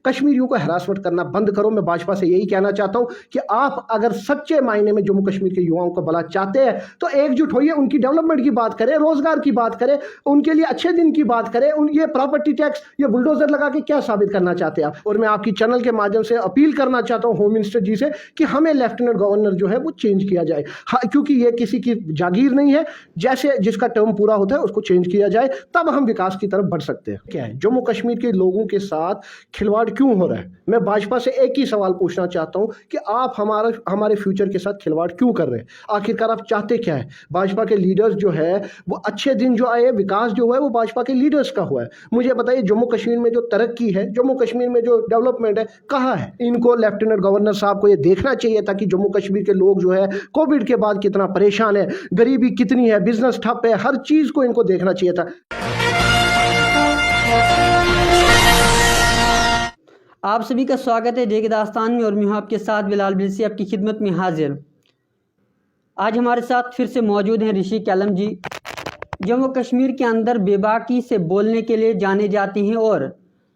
कश्मीरियों को हरासमेंट करना बंद करो। मैं भाजपा से यही कहना चाहता हूं कि आप अगर सच्चे मायने में जम्मू कश्मीर के युवाओं को भला चाहते हैं तो एकजुट होइए, उनकी डेवलपमेंट की बात करें, रोजगार की बात करें, उनके लिए अच्छे दिन की बात करें। ये प्रॉपर्टी टैक्स, ये बुलडोजर लगा के क्या साबित करना चाहते हैं आप? और मैं आपकी चैनल के माध्यम से अपील करना चाहता हूं होम मिनिस्टर जी से कि हमें लेफ्टिनेंट गवर्नर जो है वो चेंज किया जाए। क्योंकि ये किसी की जागीर नहीं है, जैसे जिसका टर्म पूरा होता है उसको चेंज किया जाए, तब हम विकास की तरफ बढ़ सकते हैं। क्या है जम्मू कश्मीर के लोगों के साथ खिलवाड़ क्यों हो रहा है? मैं भाजपा से एक ही सवाल पूछना चाहता हूं कि आप हमारे फ्यूचर के साथ खिलवाड़ क्यों कर रहे हैं? आखिरकार आप चाहते क्या है? भाजपा के लीडर्स जो है वो अच्छे दिन जो आए, विकास जो है वो भाजपा के लीडर्स का हुआ है। मुझे बताइए जम्मू कश्मीर में जो तरक्की है, जम्मू कश्मीर में जो डेवलपमेंट है, कहाँ है? इनको लेफ्टिनेंट गवर्नर साहब को ये देखना चाहिए था कि जम्मू कश्मीर के लोग जो है कोविड के बाद कितना परेशान है, गरीबी कितनी है, बिजनेस ठप है, हर चीज को इनको देखना चाहिए था। आप सभी का स्वागत है डेग दास्तान में और मैं हूं आपके साथ बिलाल बिलसी आपकी खिदमत में हाजिर। आज हमारे साथ फिर से मौजूद हैं ऋषि कैलम जी। जम्मू कश्मीर के अंदर बेबाकी से बोलने के लिए जाने जाते हैं और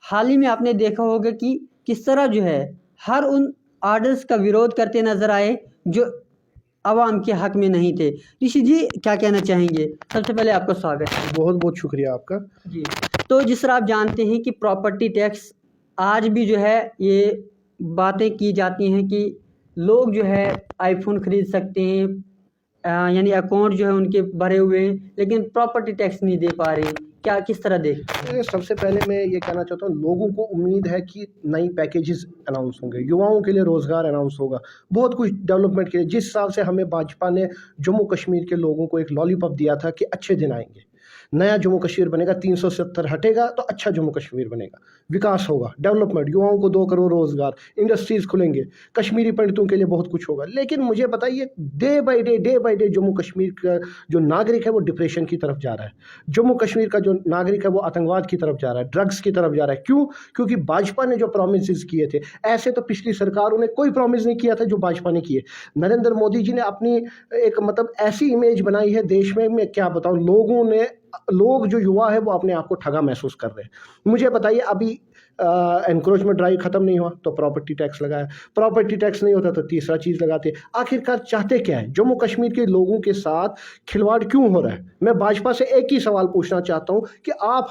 हाल ही में आपने देखा होगा कि किस तरह जो है हर उन आर्डर्स का विरोध करते नजर आए जो आवाम के हक में नहीं थे। ऋषि जी क्या कहना चाहेंगे? सबसे पहले आपका स्वागत है। बहुत बहुत शुक्रिया आपका जी। तो जिस तरह आप जानते हैं कि प्रॉपर्टी टैक्स आज भी जो है ये बातें की जाती हैं कि लोग जो है आईफोन खरीद सकते हैं, यानी अकाउंट जो है उनके भरे हुए हैं, लेकिन प्रॉपर्टी टैक्स नहीं दे पा रहे। क्या किस तरह देख? सबसे पहले मैं ये कहना चाहता हूँ, लोगों को उम्मीद है कि नई पैकेजेस अनाउंस होंगे, युवाओं के लिए रोजगार अनाउंस होगा, बहुत कुछ डेवलपमेंट के लिए। जिस हिसाब से हमें भाजपा ने जम्मू कश्मीर के लोगों को एक लॉलीपॉप दिया था कि अच्छे दिन आएंगे, नया जम्मू कश्मीर बनेगा, 370 हटेगा तो अच्छा जम्मू कश्मीर बनेगा, विकास होगा, डेवलपमेंट, युवाओं को 2 करोड़ रोजगार, इंडस्ट्रीज खुलेंगे, कश्मीरी पंडितों के लिए बहुत कुछ होगा। लेकिन मुझे बताइए day by day Jammu Kashmir का जो नागरिक है वो डिप्रेशन की तरफ जा रहा है। जम्मू कश्मीर का जो नागरिक है वो आतंकवाद की तरफ जा रहा है, ड्रग्स की तरफ जा रहा है। क्यों? क्योंकि भाजपा ने जो प्रॉमिसेस किए थे, ऐसे तो पिछली सरकारों ने कोई प्रॉमिस नहीं किया था जो भाजपा ने किए। नरेंद्र मोदी जी ने अपनी एक ऐसी इमेज बनाई है देश में, मैं क्या बताऊं, लोग जो युवा है वो अपने आप को ठगा महसूस कर रहे हैं। मुझे बताइए अभी एनक्रोचमेंट ड्राइव खत्म नहीं हुआ तो प्रॉपर्टी टैक्स लगाया, प्रॉपर्टी टैक्स नहीं होता तो तीसरा चीज लगाते। आखिरकार चाहते क्या है? जम्मू कश्मीर के लोगों के साथ खिलवाड़ क्यों हो रहा है? मैं भाजपा से एक ही सवाल पूछना चाहता हूं कि आप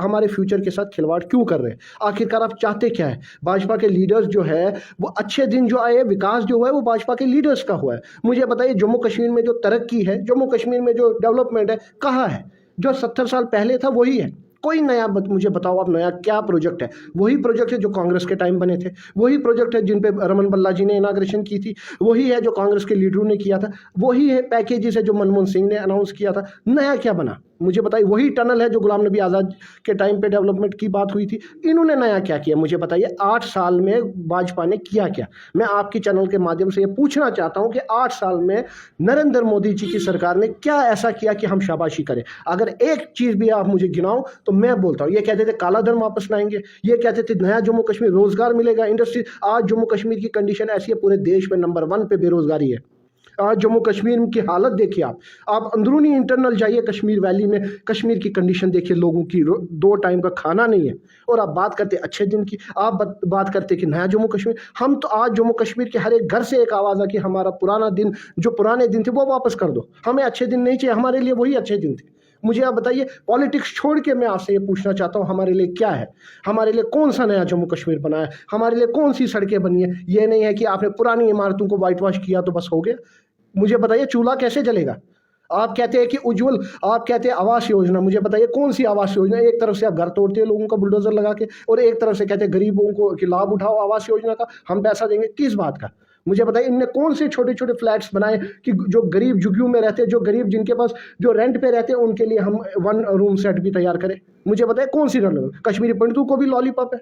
हमारे फ्यूचर के साथ खिलवाड़ क्यों कर रहे हैं? आखिरकार आप चाहते क्या है? भाजपा के लीडर्स जो है वो अच्छे दिन जो आए, विकास जो है वो भाजपा के लीडर्स का हुआ है। मुझे बताइए जम्मू कश्मीर में जो तरक्की है, जम्मू कश्मीर में जो डेवलपमेंट है, कहाँ है? जो 70 साल पहले था वही है। कोई नया मुझे बताओ आप, नया क्या प्रोजेक्ट है? वही प्रोजेक्ट है जो कांग्रेस के टाइम बने थे, वही प्रोजेक्ट है जिन पे रमन बल्ला जी ने इनाग्रेशन की थी, वही है जो कांग्रेस के लीडरों ने किया था, वही है पैकेजेस है जो मनमोहन सिंह ने अनाउंस किया था। नया क्या बना? मुझे बताइए। वही टनल है जो गुलाम नबी आज़ाद के टाइम पे डेवलपमेंट की बात हुई थी। इन्होंने नया क्या किया? मुझे बताइए 8 साल में भाजपा ने किया क्या? मैं आपकी चैनल के माध्यम से ये पूछना चाहता हूं कि 8 साल में नरेंद्र मोदी जी की सरकार ने क्या ऐसा किया कि हम शाबाशी करें? अगर एक चीज भी आप मुझे गिनाओ तो मैं बोलता हूं, ये कहते थे काला धन वापस लाएंगे, ये कहते थे नया जम्मू कश्मीर, रोजगार मिलेगा, इंडस्ट्री। आज जम्मू कश्मीर की कंडीशन ऐसी है, पूरे देश में नंबर 1 पे बेरोजगारी है। आज जम्मू कश्मीर की हालत देखिए, आप अंदरूनी इंटरनल जाइए कश्मीर वैली में, कश्मीर की कंडीशन देखिए, लोगों की 2 टाइम का खाना नहीं है। और आप बात करते अच्छे दिन की, आप बात करते कि नया जम्मू कश्मीर। हम तो आज जम्मू कश्मीर के हर एक घर से एक आवाज़ है कि हमारा पुराना दिन, जो पुराने दिन थे वो वापस कर दो, हमें अच्छे दिन नहीं चाहिए, हमारे लिए वही अच्छे दिन थे। मुझे आप बताइए, पॉलिटिक्स छोड़ के मैं आपसे ये पूछना चाहता हूँ, हमारे लिए क्या है? हमारे लिए कौन सा नया जम्मू कश्मीर बना है? हमारे लिए कौन सी सड़कें बनी है? ये नहीं है कि आपने पुरानी इमारतों को वाइट वॉश किया तो बस हो गया। मुझे बताइए चूल्हा कैसे जलेगा? आप कहते हैं कि उज्जवल, आप कहते हैं आवास योजना, मुझे बताइए कौन सी आवास योजना? एक तरफ से आप घर तोड़ते हैं लोगों का बुलडोजर लगा के, और एक तरफ से कहते हैं गरीबों को कि लाभ उठाओ आवास योजना का, हम पैसा देंगे। किस बात का? मुझे बताइए इनने कौन से छोटे छोटे फ्लैट्स बनाए कि जो गरीब झुग्गियों में रहते हैं, जो गरीब जिनके पास जो रेंट पे रहते हैं, उनके लिए हम 1 रूम सेट भी तैयार करें? मुझे बताइए कौन सी कश्मीरी पंडितों को भी लॉलीपॉप है?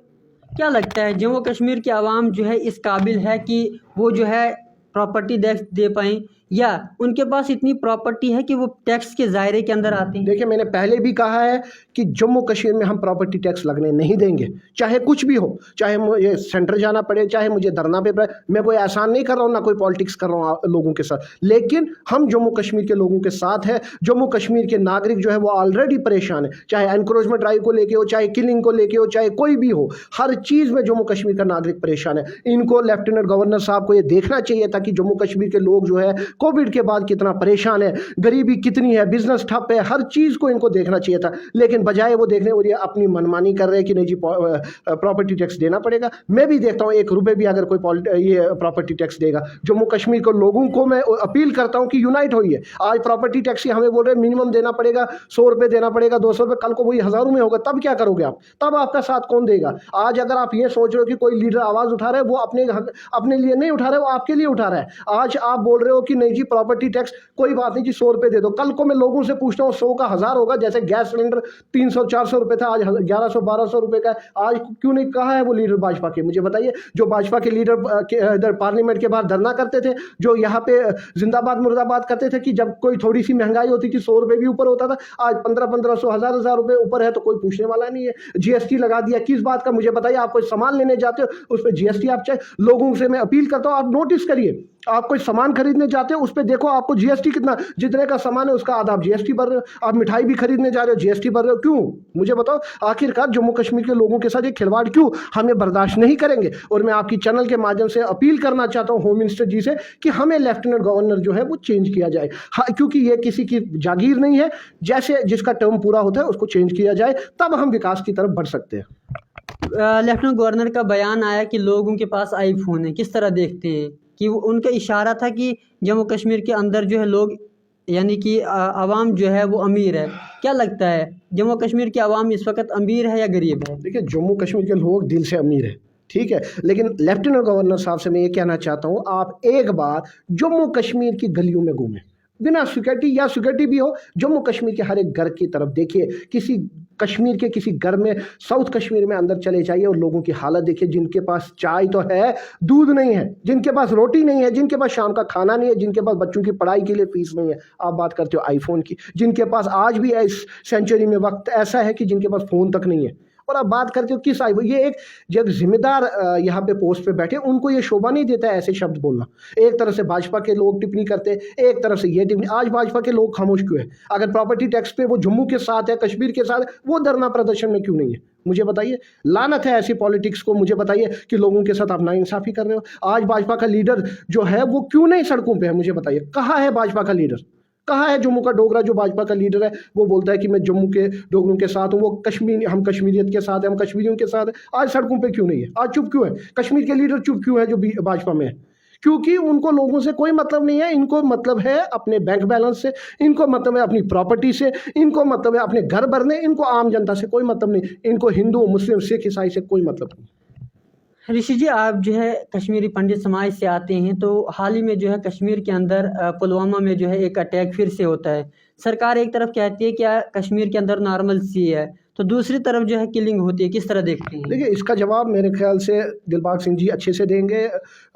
क्या लगता है जम्मू कश्मीर की आवाम जो है इस काबिल है कि वो जो है प्रॉपर्टी टैक्स दे पाएँ, या उनके पास इतनी प्रॉपर्टी है कि वो टैक्स के दायरे के अंदर आते हैं? देखिए, मैंने पहले भी कहा है कि जम्मू कश्मीर में हम प्रॉपर्टी टैक्स लगने नहीं देंगे, चाहे कुछ भी हो, चाहे मुझे सेंटर जाना पड़े, चाहे मुझे धरना पे पड़े। मैं कोई एहसान नहीं कर रहा हूँ, ना कोई पॉलिटिक्स कर रहा हूँ लोगों के साथ, लेकिन हम जम्मू कश्मीर के लोगों के साथ हैं। जम्मू कश्मीर के नागरिक जो है वो ऑलरेडी परेशान है, चाहे एनक्रोचमेंट ड्राइव को लेके हो, चाहे किलिंग को लेके हो, चाहे कोई भी हो, हर चीज़ में जम्मू कश्मीर का नागरिक परेशान है। इनको लेफ्टिनेंट गवर्नर साहब को ये देखना चाहिए था कि जम्मू कश्मीर के लोग जो है कोविड के बाद कितना परेशान है, गरीबी कितनी है, बिजनेस ठप है, हर चीज़ को इनको देखना चाहिए था। लेकिन बजाय वो देखने और ये अपनी मनमानी कर रहे हैं कि नहीं जी प्रॉपर्टी टैक्स देना पड़ेगा। मैं भी देखता हूँ 1 रुपये भी अगर कोई ये प्रॉपर्टी टैक्स देगा, जम्मू कश्मीर के लोगों को मैं अपील करता हूँ कि यूनाइट होइए। आज प्रॉपर्टी टैक्स ही हमें बोल रहे हैं मिनिमम देना पड़ेगा, 100 रुपये देना पड़ेगा, 200 रुपये, कल को वही हज़ारों में होगा, तब क्या करोगे आप? तब आपका साथ कौन देगा? आज अगर आप ये सोच रहे हो कि कोई लीडर आवाज़ उठा रहा है, वो अपने लिए नहीं उठा रहा है, वो आपके लिए उठा रहा है। आज आप बोल रहे हो कि नहीं जी प्रॉपर्टी टैक्स कोई बात नहीं जी, 100 रुपये दे दो। कल को मैं लोगों से पूछता हूँ 100 का 1000 होगा, जैसे गैस सिलेंडर 300-400 रुपये था, आज 1100-1200 रुपये का। आज क्यों नहीं कहा है वो लीडर भाजपा के? मुझे बताइए। जो भाजपा के लीडर इधर पार्लियामेंट के बाहर धरना करते थे, जो यहाँ पे जिंदाबाद मुर्दाबाद करते थे कि जब कोई थोड़ी सी महंगाई होती थी 100 रुपये भी ऊपर होता था, आज 1500 1000 रुपये ऊपर है तो कोई पूछने वाला नहीं है। जीएसटी लगा दिया, किस बात का? मुझे बताइए। आप कोई सामान लेने जाते हो उस पर जीएसटी, आप चाहे लोगों से मैं अपील करता हूँ आप नोटिस करिए। आप कोई सामान खरीदने जाते हो उस पर देखो आपको जीएसटी कितना, जितने का सामान है उसका आधा आप जीएसटी भर रहे हो। आप मिठाई भी खरीदने जा रहे हो, जीएसटी भर रहे हो, क्यों? मुझे बताओ। आखिरकार जम्मू कश्मीर के लोगों के साथ ये खिलवाड़ क्यों? हमें बर्दाश्त नहीं करेंगे। और मैं आपकी चैनल के माध्यम से अपील करना चाहता हूँ होम मिनिस्टर जी से कि हमें लेफ्टिनेंट गवर्नर जो है वो चेंज किया जाए। हाँ, क्योंकि ये किसी की जागीर नहीं है। जैसे जिसका टर्म पूरा होता है उसको चेंज किया जाए, तब हम विकास की तरफ बढ़ सकते हैं। लेफ्टिनेंट गवर्नर का बयान आया कि लोगों के पास आईफोन है, किस तरह देखते हैं कि उनका इशारा था कि जम्मू कश्मीर के अंदर जो है लोग यानी कि आवाम जो है वो अमीर है? क्या लगता है जम्मू कश्मीर की आवाम इस वक्त अमीर है या गरीब है? देखिए, जम्मू कश्मीर के लोग दिल से अमीर है, ठीक है, लेकिन लेफ्टिनेंट गवर्नर साहब से मैं ये कहना चाहता हूँ, आप एक बार जम्मू कश्मीर की गलियों में घूमें, बिना सिक्योरिटी या सिक्योरिटी भी हो, जम्मू कश्मीर के हर एक घर की तरफ देखिए। किसी कश्मीर के किसी घर में, साउथ कश्मीर में अंदर चले जाइए और लोगों की हालत देखिए। जिनके पास चाय तो है, दूध नहीं है, जिनके पास रोटी नहीं है, जिनके पास शाम का खाना नहीं है, जिनके पास बच्चों की पढ़ाई के लिए फीस नहीं है। आप बात करते हो आईफोन की, जिनके पास आज भी इस सेंचुरी में वक्त ऐसा है कि जिनके पास फ़ोन तक नहीं है। और आप बात करते हो किस आईफोन? ये एक जब जिम्मेदार यहाँ पे पोस्ट पे बैठे, उनको ये शोभा नहीं देता है ऐसे शब्द बोलना। एक तरफ से भाजपा के लोग टिप्पणी करते हैं, एक तरफ से ये टिप्पणी। आज भाजपा के लोग खामोश क्यों है? अगर प्रॉपर्टी टैक्स पे वो जम्मू के साथ है, कश्मीर के साथ है, वो धरना प्रदर्शन में क्यों नहीं है? मुझे बताइए। लानत है ऐसी पॉलिटिक्स को। मुझे बताइए कि लोगों के साथ आप नाइंसाफी कर रहे हो। आज भाजपा का लीडर जो है वो क्यों नहीं सड़कों पे है? मुझे बताइए, कहाँ है भाजपा का लीडर? कहाँ है जम्मू का डोगरा जो भाजपा का लीडर है? वो बोलता है कि मैं जम्मू के डोगरों के साथ हूँ, वो कश्मीर, हम कश्मीरियत के साथ हैं, हम कश्मीरियों के साथ हैं। आज सड़कों पे क्यों नहीं है? आज चुप क्यों है? कश्मीर के लीडर चुप क्यों है जो भाजपा में है? क्योंकि उनको लोगों से कोई मतलब नहीं है। इनको मतलब है अपने बैंक बैलेंस से, इनको मतलब है अपनी प्रॉपर्टी से, इनको मतलब है अपने घर भरने, इनको आम जनता से कोई मतलब नहीं। इनको हिंदू, मुस्लिम, सिख, ईसाई से कोई मतलब नहीं। ऋषि जी, आप जो है कश्मीरी पंडित समाज से आते हैं, तो हाल ही में जो है कश्मीर के अंदर पुलवामा में जो है एक अटैक फिर से होता है। सरकार एक तरफ कहती है कि कश्मीर के अंदर नॉर्मल सी है, तो दूसरी तरफ जो है किलिंग होती है। किस तरह देखते हैं? देखिए, इसका जवाब मेरे ख्याल से दिलबाग सिंह जी अच्छे से देंगे,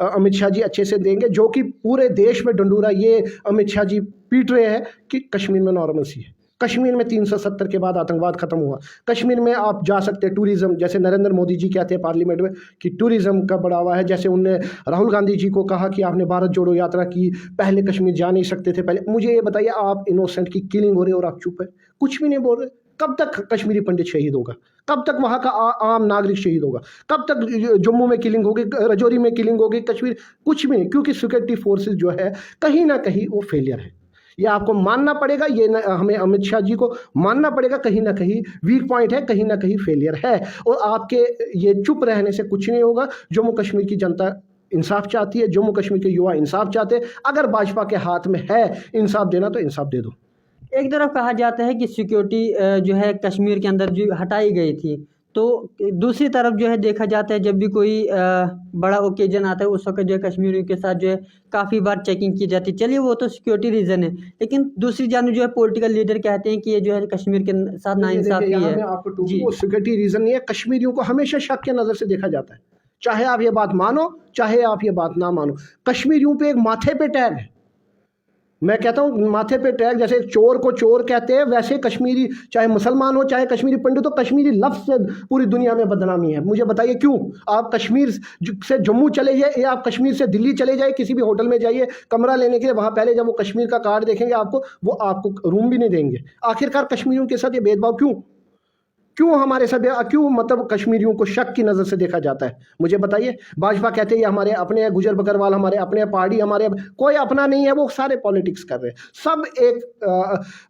अमित शाह जी अच्छे से देंगे, जो कि पूरे देश में डंडूरा ये अमित शाह जी पीट रहे हैं कि कश्मीर में नॉर्मल सी है। कश्मीर में 370 के बाद आतंकवाद खत्म हुआ। कश्मीर में आप जा सकते हैं, टूरिज्म, जैसे नरेंद्र मोदी जी कहते हैं पार्लियामेंट में कि टूरिज्म का बढ़ावा है। जैसे उनने राहुल गांधी जी को कहा कि आपने भारत जोड़ो यात्रा की, पहले कश्मीर जा नहीं सकते थे। पहले मुझे ये बताइए, आप इनोसेंट की किलिंग हो रही है और आप चुप है, कुछ भी नहीं बोल रहे। कब तक कश्मीरी पंडित शहीद होगा? कब तक वहाँ का आम नागरिक शहीद होगा? कब तक जम्मू में किलिंग होगी, रजौरी में किलिंग होगी, कश्मीर? कुछ भी नहीं, क्योंकि सिक्योरिटी फोर्सेज जो है कहीं ना कहीं वो फेलियर है। ये आपको मानना पड़ेगा, ये हमें अमित शाह जी को मानना पड़ेगा, कहीं ना कहीं वीक पॉइंट है, कहीं ना कहीं फेलियर है। और आपके ये चुप रहने से कुछ नहीं होगा। जम्मू कश्मीर की जनता इंसाफ चाहती है, जम्मू कश्मीर के युवा इंसाफ चाहते हैं। अगर भाजपा के हाथ में है इंसाफ देना तो इंसाफ दे दो। एक तरफ कहा जाता है कि सिक्योरिटी जो है कश्मीर के अंदर जो हटाई गई थी, तो दूसरी तरफ जो है देखा जाता है जब भी कोई बड़ा ओकेजन आता है उस वक्त जो है कश्मीरियों के साथ जो है काफ़ी बार चेकिंग की जाती है। चलिए, वो तो सिक्योरिटी रीज़न है, लेकिन दूसरी जानब जो है पॉलिटिकल लीडर कहते हैं कि ये जो है कश्मीर के साथ नाइंसाफी है। वो सिक्योरिटी रीज़न नहीं है। कश्मीरियों को हमेशा शक के नज़र से देखा जाता है, चाहे आप ये बात मानो, चाहे आप ये बात ना मानो। कश्मीरियों पे एक माथे पे टैग है, मैं कहता हूँ माथे पे टैग, जैसे चोर को चोर कहते हैं वैसे कश्मीरी, चाहे मुसलमान हो चाहे कश्मीरी पंडित हो, कश्मीरी लफ्ज़ से पूरी दुनिया में बदनामी है। मुझे बताइए क्यों? आप कश्मीर से जम्मू चले जाए या आप कश्मीर से दिल्ली चले जाए, किसी भी होटल में जाइए कमरा लेने के लिए, वहाँ पहले जब वो कश्मीर का कार्ड देखेंगे आपको, वो आपको रूम भी नहीं देंगे। आखिरकार कश्मीरियों के साथ ये भेदभाव क्यों? क्यों हमारे सब, क्यों मतलब कश्मीरियों को शक की नज़र से देखा जाता है? मुझे बताइए। भाजपा कहते हैं ये हमारे अपने हैं, गुजर बकरवाल हमारे अपने हैं, पहाड़ी हमारे, कोई अपना नहीं है, वो सारे पॉलिटिक्स कर रहे हैं। सब एक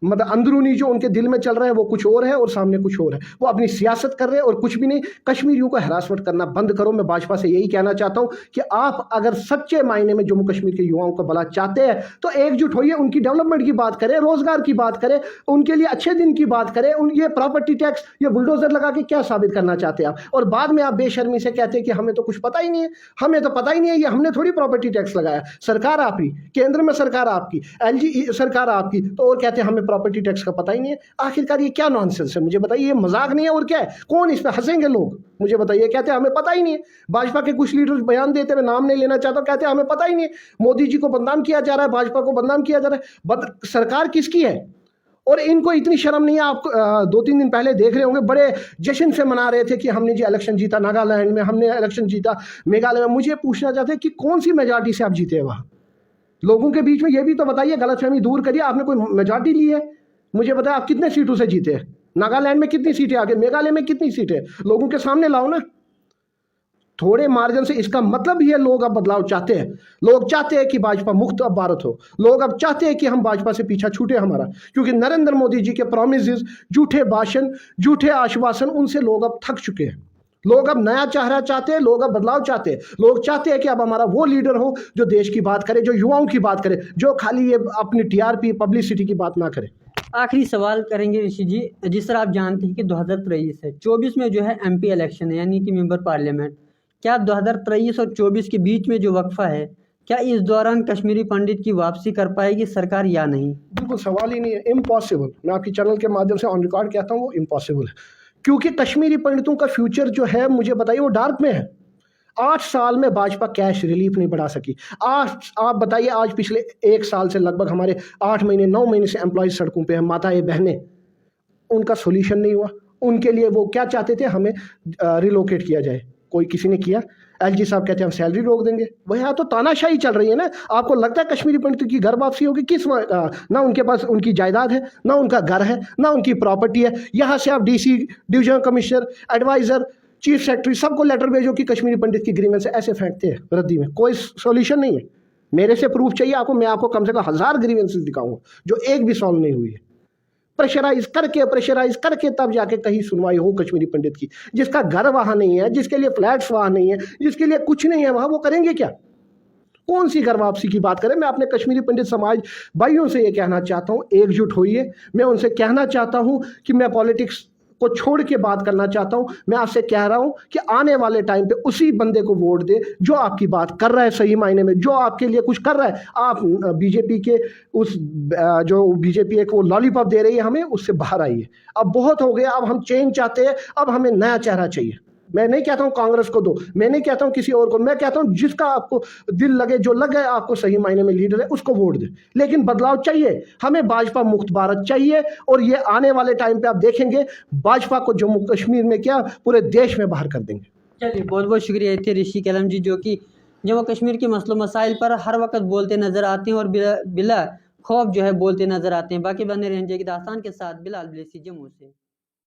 मतलब अंदरूनी जो उनके दिल में चल रहा है वो कुछ और है और सामने कुछ और है। वो अपनी सियासत कर रहे हैं और कुछ भी नहीं। कश्मीरियों को हरासमेंट करना बंद करो। मैं भाजपा से यही कहना चाहता हूँ कि आप अगर सच्चे मायने में जम्मू कश्मीर के युवाओं का भला चाहते हैं तो एकजुट होइए, उनकी डेवलपमेंट की बात करें, रोजगार की बात करें, उनके लिए अच्छे दिन की बात करें। ये प्रॉपर्टी टैक्स, ये बुलडोजर लगा के क्या साबित करना चाहते हैं आप? और बाद में आप बेशर्मी से कहते हैं कि हमें तो कुछ पता ही नहीं है। हमें तो पता ही नहीं है, ये हमने थोड़ी प्रॉपर्टी टैक्स लगाया। सरकार आपकी, केंद्र में सरकार आपकी, एलजी सरकार आपकी, तो और कहते हैं हमें प्रॉपर्टी टैक्स का पता ही नहीं है। आखिरकार ये क्या नॉनसेंस है? मुझे बताइए, ये मजाक नहीं है और क्या है? कौन इस पर हंसेंगे लोग? मुझे बताइए। कहते हैं हमें पता ही नहीं है। भाजपा के कुछ लीडर बयान देते, मैं नाम नहीं लेना चाहता, कहते हैं हमें पता ही नहीं है। मोदी जी को बदनाम किया जा रहा है, भाजपा को बदनाम किया जा रहा है। सरकार किसकी है? और इनको इतनी शर्म नहीं है। आप 2-3 दिन पहले देख रहे होंगे, बड़े जश्न से मना रहे थे कि हमने जी इलेक्शन जीता नागालैंड में, हमने इलेक्शन जीता मेघालय में। मुझे पूछना चाहते हैं कि कौन सी मेजॉरिटी से आप जीते हैं वहाँ? लोगों के बीच में ये भी तो बताइए, गलतफहमी दूर करिए। आपने कोई मेजॉरिटी ली है? मुझे बताया आप कितने सीटों से जीते हैं? नागालैंड में कितनी सीटें आ गई? मेघालय में कितनी सीटें? लोगों के सामने लाओ ना थोड़े मार्जिन से। इसका मतलब ये लोग अब बदलाव चाहते हैं। लोग चाहते हैं कि भाजपा मुक्त अब भारत हो। लोग अब चाहते हैं कि हम भाजपा से पीछा छूटे हमारा, क्योंकि नरेंद्र मोदी जी के प्रॉमिसेस, झूठे भाषण, झूठे आश्वासन, उनसे लोग अब थक चुके हैं। लोग अब नया चेहरा चाहते हैं, लोग अब बदलाव चाहते हैं। लोग चाहते हैं कि अब हमारा वो लीडर हो जो देश की बात करे, जो युवाओं की बात करे, जो खाली ये अपनी टीआरपी पब्लिसिटी की बात ना करे। आखिरी सवाल करेंगे ऋषि जी, जिस तरह आप जानते हैं कि 2023 है, 24 में जो है एमपी इलेक्शन है, यानी कि मेंबर पार्लियामेंट। क्या 2023 और 24 के बीच में जो वक्फा है, क्या इस दौरान कश्मीरी पंडित की वापसी कर पाएगी सरकार या नहीं? बिल्कुल सवाल ही नहीं है, इम्पॉसिबल। मैं आपकी चैनल के माध्यम से ऑन रिकॉर्ड कहता हूँ वो इम्पॉसिबल है, क्योंकि कश्मीरी पंडितों का फ्यूचर जो है, मुझे बताइए, वो डार्क में है। 8 साल में भाजपा कैश रिलीफ नहीं बढ़ा सकी। आप बताइए, आज पिछले 1 साल से लगभग हमारे 8 महीने 9 महीने से एम्प्लॉयज सड़कों पे हैं, माताएं बहनें, उनका सोल्यूशन नहीं हुआ। उनके लिए वो क्या चाहते थे, हमें रिलोकेट किया जाए, कोई किसी ने किया। एलजी साहब कहते हैं हम सैलरी रोक देंगे। वह यहाँ तो तानाशाही चल रही है ना। आपको लगता है कश्मीरी पंडितों की घर वापसी होगी? ना उनके पास उनकी जायदाद है, ना उनका घर है, ना उनकी प्रॉपर्टी है। यहाँ से आप DC, divisional commissioner, adviser, chief secretary, सबको लेटर भेजो कि कश्मीरी पंडित की ग्रीवेंस ऐसे फेंकते हैं रद्दी में। कोई सोल्यूशन नहीं है। मेरे से प्रूफ चाहिए आपको, मैं आपको कम से कम 1000 ग्रीवेंसेस दिखाऊंगा जो एक भी सॉल्व नहीं हुई है। प्रेशराइज करके तब जाके कहीं सुनवाई हो कश्मीरी पंडित की। जिसका घर वहां नहीं है, जिसके लिए फ्लैट्स वहां नहीं है, जिसके लिए कुछ नहीं है वहां, वो करेंगे क्या? कौन सी घर वापसी की बात करें? मैं अपने कश्मीरी पंडित समाज भाइयों से ये कहना चाहता हूँ, एकजुट होइए। मैं उनसे कहना चाहता हूँ कि मैं पॉलिटिक्स को छोड़ के बात करना चाहता हूं। मैं आपसे कह रहा हूं कि आने वाले टाइम पे उसी बंदे को वोट दे जो आपकी बात कर रहा है सही मायने में, जो आपके लिए कुछ कर रहा है। आप बीजेपी के उस जो बीजेपी एक वो लॉलीपॉप दे रही है हमें, उससे बाहर आइए। अब बहुत हो गया, अब हम चेंज चाहते हैं, अब हमें नया चेहरा चाहिए। मैं नहीं कहता हूं कांग्रेस को दो, मैं नहीं कहता हूं किसी और को, मैं कहता हूं जिसका आपको दिल लगे, जो लगे आपको सही मायने में लीडर है, उसको वोट दे। लेकिन बदलाव चाहिए हमें, भाजपा मुक्त भारत चाहिए। और ये आने वाले टाइम पे आप देखेंगे भाजपा को जम्मू कश्मीर में क्या, पूरे देश में बाहर कर देंगे। चलिए, बहुत बहुत शुक्रिया थे ऋषि कलम जी, जो कि जम्मू कश्मीर के मसलों मसाइल पर हर वक्त बोलते नजर आते हैं और बिला खौफ जो है बोलते नजर आते हैं। बाकी बने रहेंगे दास्तान के साथ, बिलाल ब्लेसी, जम्मू से।